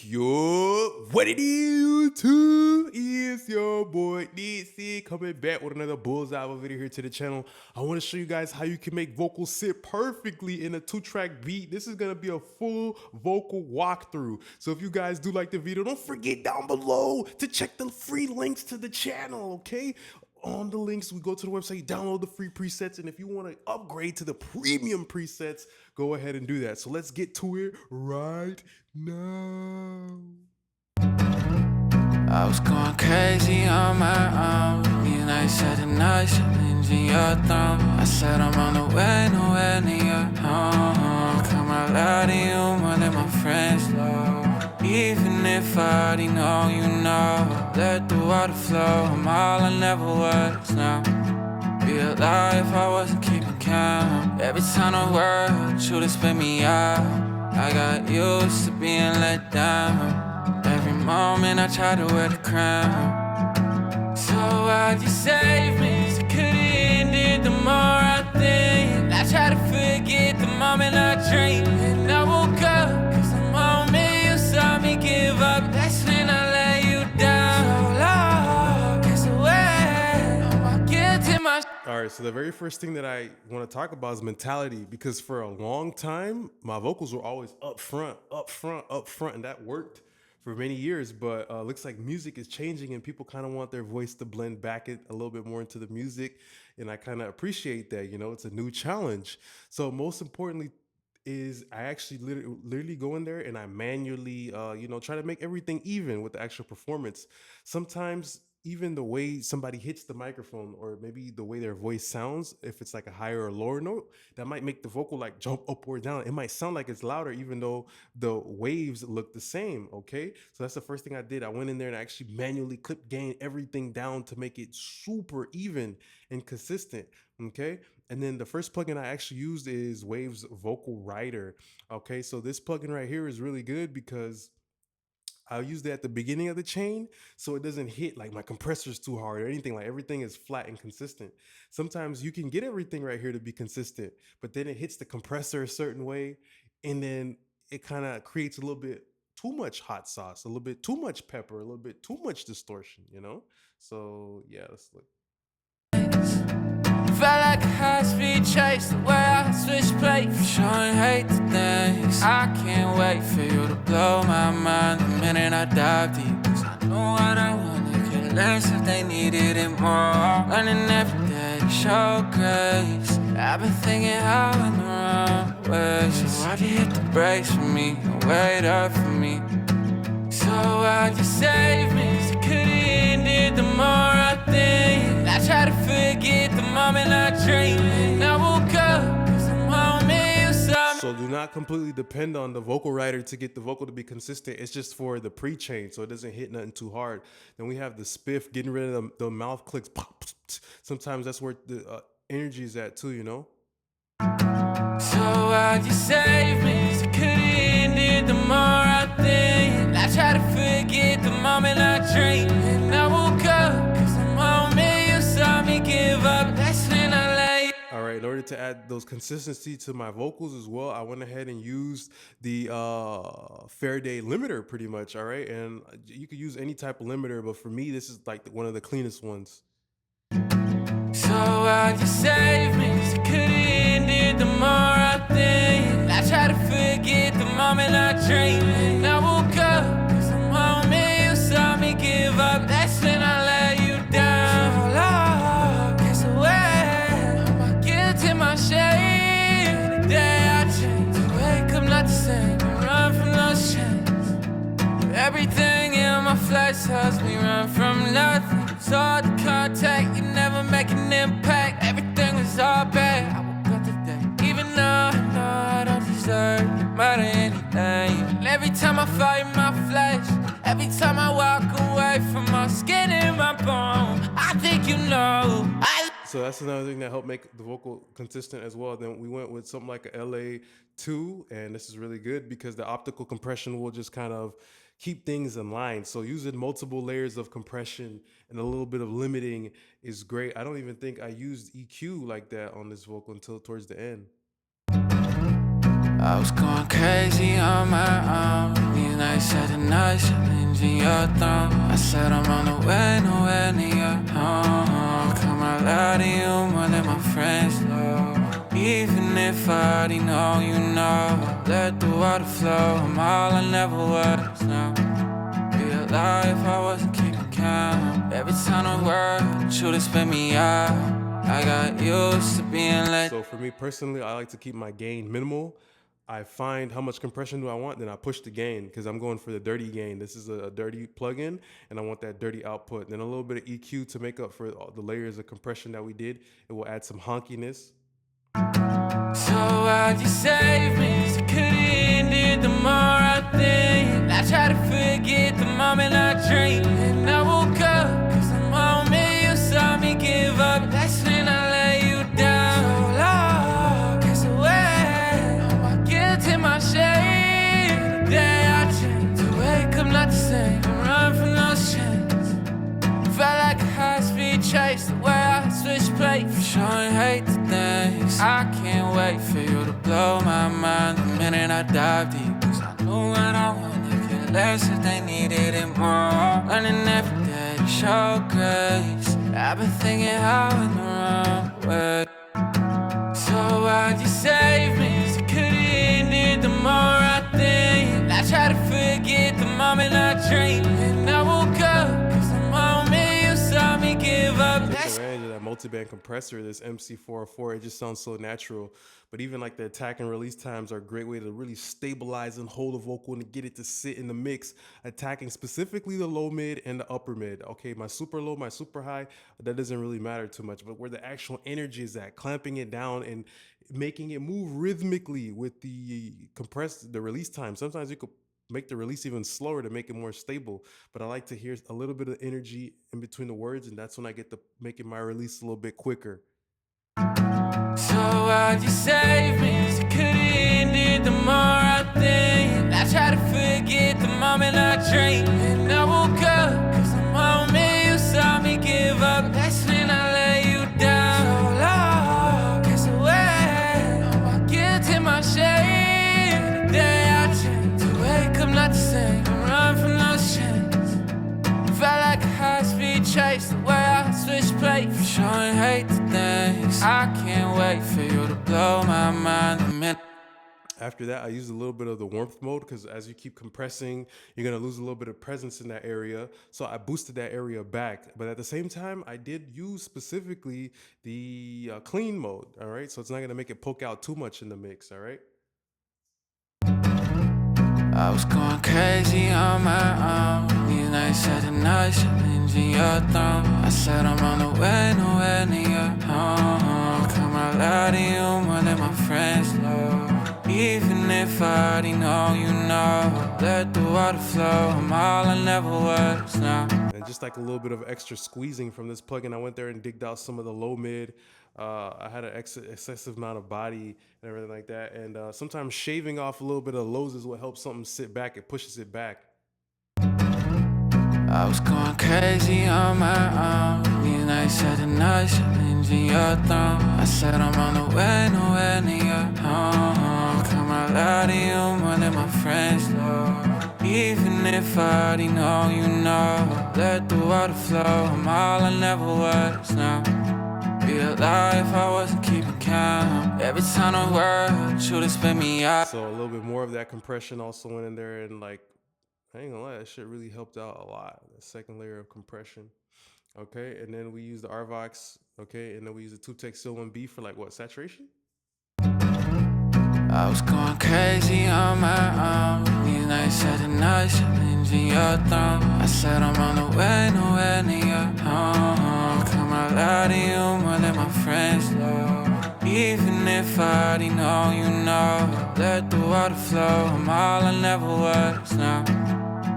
Yo, what it is, YouTube? It's your boy DC coming back with another bullseye of a video here to the channel. I want to show you guys how you can make vocals sit perfectly in a 2-track beat. This is going to be a full vocal walkthrough. So if you guys do like the video, don't forget down below to check the free links to the channel, okay? On the links, we go to the website, download the free presets, and if you want to upgrade to the premium presets, go ahead and do that. So let's get to it right now. I was going crazy on my own. And I said a nice challenge in your throne. I said I'm on the way, nowhere near your home. Come out loud to you more than my friends know. Even if I already know, you know. Let the water flow, I'm all I never was now. Be a lie if I wasn't keeping count. Every time the world should have spit me out, I got used to being let down. Every moment I tried to wear the crown. So why'd you save me? 'Cause it could've ended the more I think. I try to forget the moment I dreamed. And I woke up 'cause the moment you saw me give up, that's when I let you down. So long, guess away. Oh, my guilt in my All right, so the very first thing that I want to talk about is mentality, because for a long time, my vocals were always up front, and that worked for many years, but looks like music is changing and people kind of want their voice to blend back it a little bit more into the music, and I kind of appreciate that. It's a new challenge. So most importantly is I actually literally go in there and I manually try to make everything even with the actual performance. Sometimes even the way somebody hits the microphone, or maybe the way their voice sounds, if it's like a higher or lower note, that might make the vocal like jump up or down. It might sound like it's louder even though the waves look the same. Okay, so that's the first thing I did. I went in there and I actually manually clip gain everything down to make it super even and consistent. Okay, and then the first plugin I actually used is Waves Vocal Writer. Okay, so this plugin right here is really good because I'll use that at the beginning of the chain so it doesn't hit like my compressors too hard or anything. Like everything is flat and consistent. Sometimes you can get everything right here to be consistent, but then it hits the compressor a certain way, and then it kind of creates a little bit too much hot sauce, a little bit too much pepper, a little bit too much distortion. So yeah, let's look. felt like a high-speed chase, the way I switch plates, showing hate to things. I can't wait for you to blow my mind the minute I dive deep, 'cause I know what I want, they could less if they needed it more. Learning every day, show grace. I've been thinking how in the wrong way. So why'd you hit the brakes for me and wait up for me? So why'd you save me? 'Cause it could've ended the more I think. I try to forget the moment I dreamed. And I woke up 'cause the moment you saw me. So do not completely depend on the vocal writer to get the vocal to be consistent. It's just for the pre-chain, so it doesn't hit nothing too hard. Then we have the spiff, getting rid of the mouth clicks. Sometimes that's where the energy is at too. So why'd you save me? 'Cause it could've ended the more I think. I try to forget the moment I dreamed. And I woke up 'cause the moment you saw me give up, that's when I lay. All right, in order to add those consistency to my vocals as well, I went ahead and used the Faraday limiter pretty much. All right, and you could use any type of limiter, but for me, this is like one of the cleanest ones. So why'd you save me? 'Cause it could've ended the more I think. I try to forget the moment I dreamed. And I woke up 'cause the moment you saw me give up, that's when I let you down. So long, guess away. All my guilt in my shame. The day I changed, to wake up not the same, and run from those chains. Everything in my flesh helps me run from nothing. It's hard to contact, you never make an impact. Everything was all bad. I woke up today, even though I know I don't deserve you more than anything. And every time I fight my flesh, every time I walk away from my skin and my bone, I think you know. So that's another thing that helped make the vocal consistent as well. Then we went with something like a LA2, and this is really good because the optical compression will just kind of keep things in line. So using multiple layers of compression and a little bit of limiting is great. I don't even think I used EQ like that on this vocal until towards the end. I was going crazy on my own. These nights at the night, challenging your throne. I said I'm on the way, nowhere near home. Come out loud to you more than my friends know. Even if I already know, you know, let the water flow. I'm all I never was now. Be a lie if I wasn't keeping count. Every time the word should have spit me out. I got used to being let. So for me personally, I like to keep my gain minimal. I find how much compression do I want, then I push the gain because I'm going for the dirty gain. This is a dirty plugin, and I want that dirty output. Then a little bit of EQ to make up for all the layers of compression that we did. It will add some honkiness. So why'd you save me? 'Cause it could've ended the more I think. I try to forget the moment I dreamed, and I woke up 'cause the moment you saw me give up, that's when I let you down. So long, cast away all my guilt and my shame. The day I changed, to wake up not the same, and run from those chains. Felt like a high-speed chase, the way I switched plates, showing hate to things. I can't wait for you to blow my mind the minute I dive deep, 'cause I knew what I wanted, care less if they needed it more. Learning every day to show grace. I've been thinking how in the wrong way. So why'd you save me? 'Cause it could've ended the more I think. I try to forget the moment I dreamed, and I woke up 'cause the moment you saw me give up. Take advantage of that multiband compressor, this MC404. It just sounds so natural. But even like the attack and release times are a great way to really stabilize and hold a vocal and to get it to sit in the mix, attacking specifically the low mid and the upper mid. Okay, my super low, my super high, that doesn't really matter too much, but where the actual energy is at, clamping it down and making it move rhythmically with the release time. Sometimes you could make the release even slower to make it more stable, but I like to hear a little bit of energy in between the words, and that's when I get to making my release a little bit quicker. So why'd you save me? 'Cause it could've ended the more I think. I try to forget the moment I dreamed, and I woke up 'cause the moment you saw me give up, that's when I let you down. So long, cast away all my guilt and my shame. The day I changed, to wake up not the same, and run from those chains. Felt like a high-speed chase, the way I switched plates, showing hate to things. I can't wait for you to blow my mind the minute. After that, I use a little bit of the warmth mode because as you keep compressing, you're going to lose a little bit of presence in that area. So I boosted that area back. But at the same time, I did use specifically the clean mode. All right. So it's not going to make it poke out too much in the mix. All right. I was going crazy on my own. These nights at the night, challenging your throne. I said I'm on the way, nowhere near home. Come out loud to you more than my friends know. Even if I already know, you know, let the water flow. I'm all I never was now. And just like a little bit of extra squeezing from this plugin, I went there and digged out some of the low mid. I had an excessive amount of body and everything like that. And sometimes shaving off a little bit of lows is what helps something sit back. It pushes it back. I was going crazy on my own. These nights at the night, challenging your throne. I said I'm on the way, nowhere near home. Come out loud to you more than my friends know. Even if I already know, you know, let the water flow. I'm all I never was now. Be a lie if I wasn't keeping count. Every time the word should have spit me out. So a little bit more of that compression also went in there, and like, I ain't gonna lie, that shit really helped out a lot. The second layer of compression. Okay, and then we use the RVOX, okay, and then we use the TubeTech CO1B for like what, saturation? I was going crazy on my own. These nights at the night, challenging your throne. I said I'm on the way, nowhere near home. Come out loud to you more than my friends know. Even if I already know, you know, let the water flow. I'm all I never was now.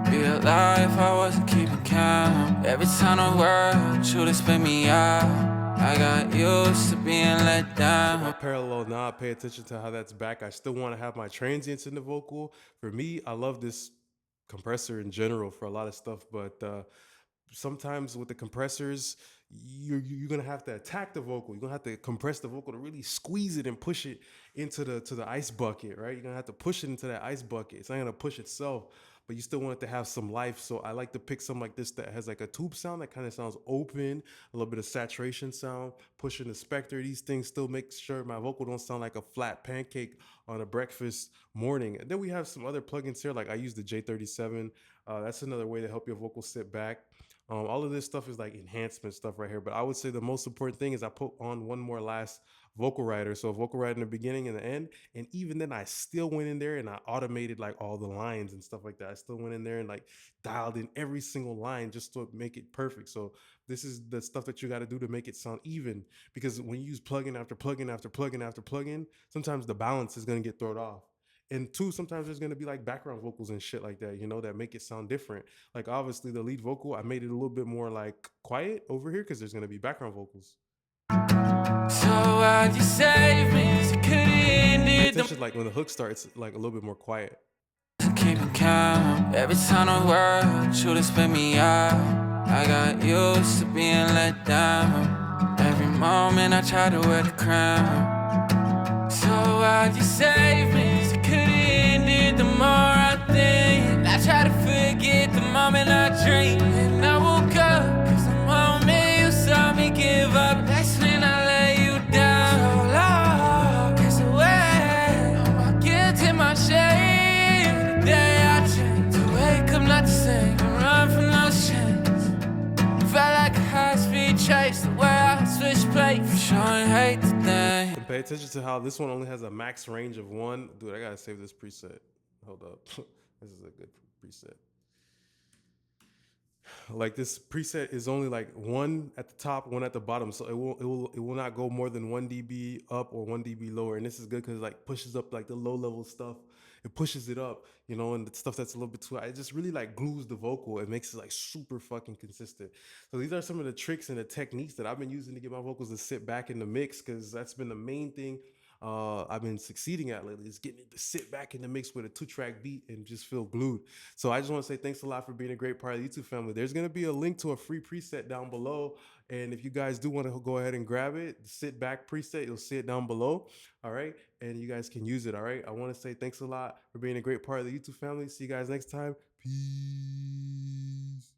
Be a lie if I wasn't keeping count. Every time the word should have spit me out. I got used to being let down. My parallel knob, pay attention to how that's back. I still want to have my transients in the vocal. For me, I love this compressor in general for a lot of stuff, but sometimes with the compressors, you're gonna have to attack the vocal. You're gonna have to compress the vocal to really squeeze it and push it into the ice bucket, right? You're gonna have to push it into that ice bucket. It's not gonna push itself, but you still want it to have some life. So I like to pick something like this that has like a tube sound that kind of sounds open, a little bit of saturation sound, pushing the spectre. These things still make sure my vocal don't sound like a flat pancake on a breakfast morning. And then we have some other plugins here, like I use the J37. That's another way to help your vocal sit back. All of this stuff is like enhancement stuff right here, but I would say the most important thing is I put on one more last vocal writer. So a vocal writer in the beginning and the end. And even then I still went in there and I automated like all the lines and stuff like that. I still went in there and like dialed in every single line just to make it perfect. So this is the stuff that you got to do to make it sound even, because when you use plugin after plugin after plugin after plugin, sometimes the balance is going to get thrown off. And two, sometimes there's gonna be like background vocals and shit like that, that make it sound different. Like obviously the lead vocal, I made it a little bit more like quiet over here because there's gonna be background vocals. So why'd you save me? 'Cause you could've ended Attention, like when the hook starts, like a little bit more quiet. keeping count. Every time I work, should have spit me out. I got used to being let down. Every moment I try to wear the crown. So why'd you save me? 'Cause you could've ended the more I think. I try to forget the moment I dreamed. And I woke up 'cause the moment you saw me give up, that's when I let you down. So long, cause away, all my guilt and my shame. The day I changed, to wake up not the same, and run from those chains. Felt like a high-speed chase, the way I switched plates, for showing hate today. And pay attention to how this one only has a max range of 1. Dude, I gotta save this preset. Hold up. This is a good preset. Like this preset is only like 1 at the top, 1 at the bottom, so it will not go more than 1 dB up or 1 dB lower. And this is good because it like pushes up like the low level stuff. It pushes it up, and the stuff that's a little bit too high, it just really like glues the vocal. It makes it like super fucking consistent. So these are some of the tricks and the techniques that I've been using to get my vocals to sit back in the mix, because that's been the main thing I've been succeeding at lately, is getting it to sit back in the mix with a 2-track beat and just feel glued. So I just want to say thanks a lot for being a great part of the YouTube family. There's going to be a link to a free preset down below. And if you guys do want to go ahead and grab it, the sit back preset, you'll see it down below. All right. And you guys can use it. All right. I want to say thanks a lot for being a great part of the YouTube family. See you guys next time. Peace.